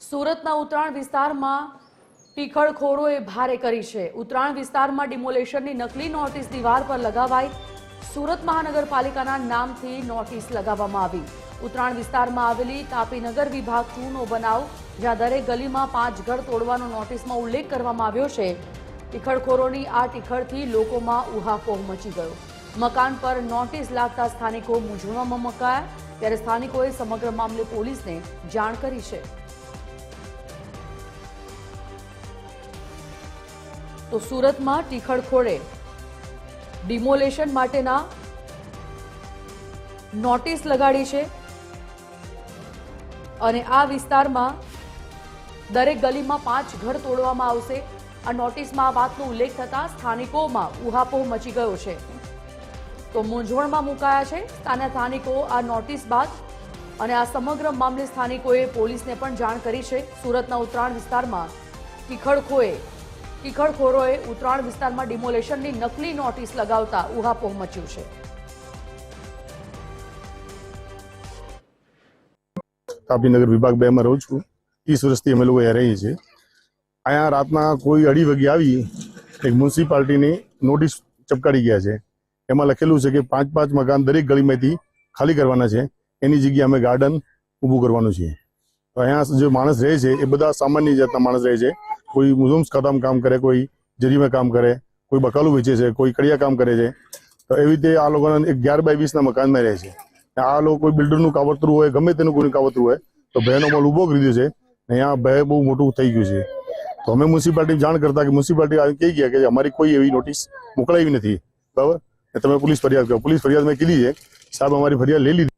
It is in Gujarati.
સુરતના ઉત્તરાયણ વિસ્તારમાં ટીખળખોરોએ ભારે કરી છે। ઉત્તરાયણ વિસ્તારમાં ડિમોલેશનની નકલી નોટિસ દીવાલ પર લગાવાઈ। સુરત મહાનગરપાલિકાના નામથી નોટિસ લગાવવામાં આવી। ઉત્તરાયણ વિસ્તારમાં આવેલી તાપીનગર વિભાગ 2નો બનાવ, જ્યાં દરેક ગલીમાં 5 ઘર તોડવાનો નોટિસમાં ઉલ્લેખ કરવામાં આવ્યો છે। ટીખળખોરોની આ ટીખળથી લોકોમાં ઉહાપોહ મચી ગયો। મકાન પર નોટિસ લાગતા સ્થાનિકો મૂંઝવણમાં મુકાયા, ત્યારે સ્થાનિકોએ સમગ્ર મામલે પોલીસને જાણ કરી છે। તો સુરતમાં ટીખળખોરે ડિમોલેશન માટેના નોટિસ લગાડી છે અને આ વિસ્તારમાં દરેક ગલીમાં 5 ઘર તોડવામાં આવશે। આ નોટિસમાં આ વાતનો ઉલ્લેખ થતા સ્થાનિકોમાં ઉહાપોહ મચી ગયો છે, તો મૂંઝવણમાં મુકાયા છે સ્થાનિકો આ નોટિસ બાદ, અને આ સમગ્ર મામલે સ્થાનિકોએ પોલીસને પણ જાણ કરી છે। સુરતના ઉત્તરાયણ વિસ્તારમાં ટીખળખોરોએ ઉત્તરાયણ વિસ્તારમાં ડિમોલેશનની નકલી નોટિસ લગાવતા ઉહાપોહ મચ્યું છે। તાપીનગર વિભાગ 2 માં રહું છું। 30 વર્ષથી અમે લોકો અહીંયા રહીએ છીએ। અહીંયા રાતના કોઈ 2:30 વાગે આવી એક મ્યુનિસિપાલિટીની નોટિસ ચપકાડી ગયા છે। એમાં લખેલું છે કે 5 મકાન દરેક ગલીમાંથી ખાલી કરવાના છે, એની જગ્યાએ અમે ગાર્ડન ઊભું કરવાનું છે। તો અહીંયા જે માણસ રહે છે એ બધા સામાન્ય જાતના માણસ રહે છે। કોઈ મુઝમ્સ ખાતામાં કામ કરે, કોઈ જરીમાં કામ કરે, કોઈ બકાલું વેચે છે, કોઈ કડિયા કામ કરે છે। તો એવી રીતે આ લોકોના 11 બાય 20ના મકાનમાં રહે છે। આ લોકો કોઈ બિલ્ડરનું કાવતરું હોય, ગમે તેનું કોઈનું કાવતરું હોય, તો ભયનો માલ ઊભો કરી દીધો છે। અહીંયા ભય બહુ મોટું થઈ ગયું છે। તો અમે મ્યુનિસિપાલિટી જાણ કરતા કે મ્યુનિસિપાલિટી કહી ગયા કે અમારી કોઈ એવી નોટિસ મોકલાવી નથી, બરાબર, તમે પોલીસ ફરિયાદ કરો। પોલીસ ફરિયાદ મેં કીધી છે, સાહેબ અમારી ફરિયાદ લઈ લીધી।